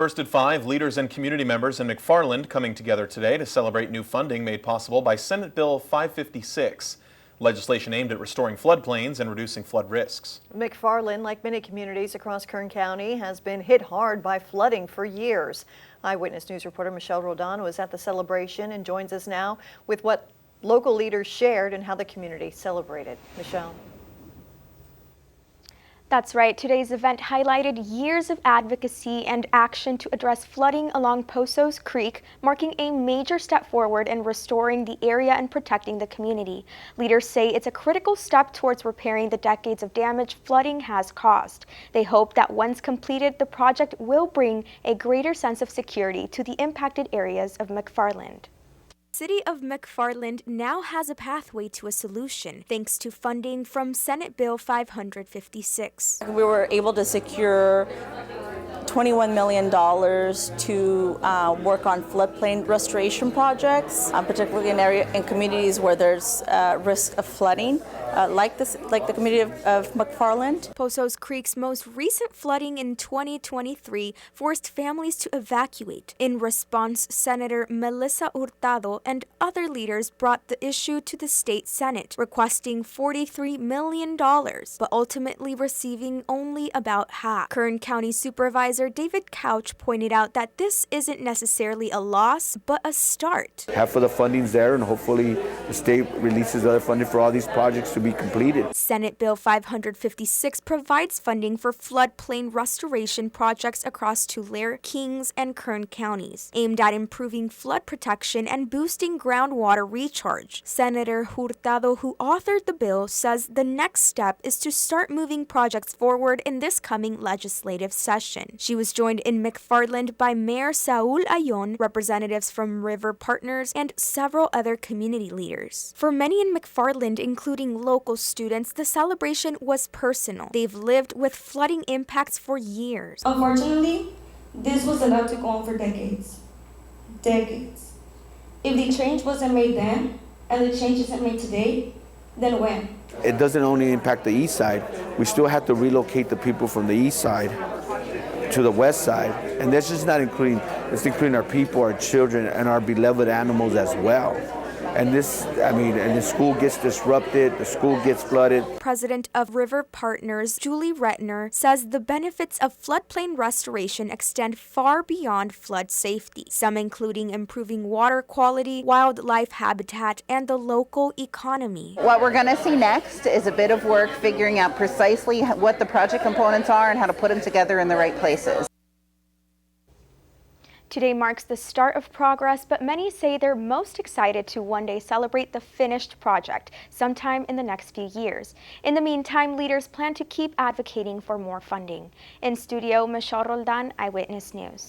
First at 5, leaders and community members in McFarland coming together today to celebrate new funding made possible by Senate Bill 556, legislation aimed at restoring floodplains and reducing flood risks. McFarland, like many communities across Kern County, has been hit hard by flooding for years. Eyewitness News reporter Michelle Roldan was at the celebration and joins us now with what local leaders shared and how the community celebrated. Michelle. That's right. Today's event highlighted years of advocacy and action to address flooding along Poso Creek, marking a major step forward in restoring the area and protecting the community. Leaders say it's a critical step towards repairing the decades of damage flooding has caused. They hope that once completed, the project will bring a greater sense of security to the impacted areas of McFarland. City of McFarland now has a pathway to a solution thanks to funding from Senate Bill 556. We were able to secure $21 million to work on floodplain restoration projects, particularly in communities where there's risk of flooding, like the community of McFarland. Poso Creek's most recent flooding in 2023 forced families to evacuate. In response, Senator Melissa Hurtado and other leaders brought the issue to the state Senate, requesting $43 million, but ultimately receiving only about half. Kern County Supervisor David Couch pointed out that this isn't necessarily a loss, but a start. Half of the funding's there, and hopefully the state releases other funding for all these projects to be completed. Senate Bill 556 provides funding for floodplain restoration projects across Tulare, Kings, and Kern counties, aimed at improving flood protection and boosting groundwater recharge. Senator Hurtado, who authored the bill, says the next step is to start moving projects forward in this coming legislative session. She was joined in McFarland by Mayor Saul Ayon, representatives from River Partners, and several other community leaders. For many in McFarland, including local students, the celebration was personal. They've lived with flooding impacts for years. Unfortunately, this was allowed to go on for decades. Decades. If the change wasn't made then, and the change isn't made today, then when? It doesn't only impact the east side. We still have to relocate the people from the east side to the west side, and that's just not including, it's including our people, our children, and our beloved animals as well. And and the school gets disrupted, the school gets flooded. President of River Partners, Julie Retner, says the benefits of floodplain restoration extend far beyond flood safety, some including improving water quality, wildlife habitat, and the local economy. What we're going to see next is a bit of work figuring out precisely what the project components are and how to put them together in the right places. Today marks the start of progress, but many say they're most excited to one day celebrate the finished project sometime in the next few years. In the meantime, leaders plan to keep advocating for more funding. In studio, Michelle Roldan, Eyewitness News.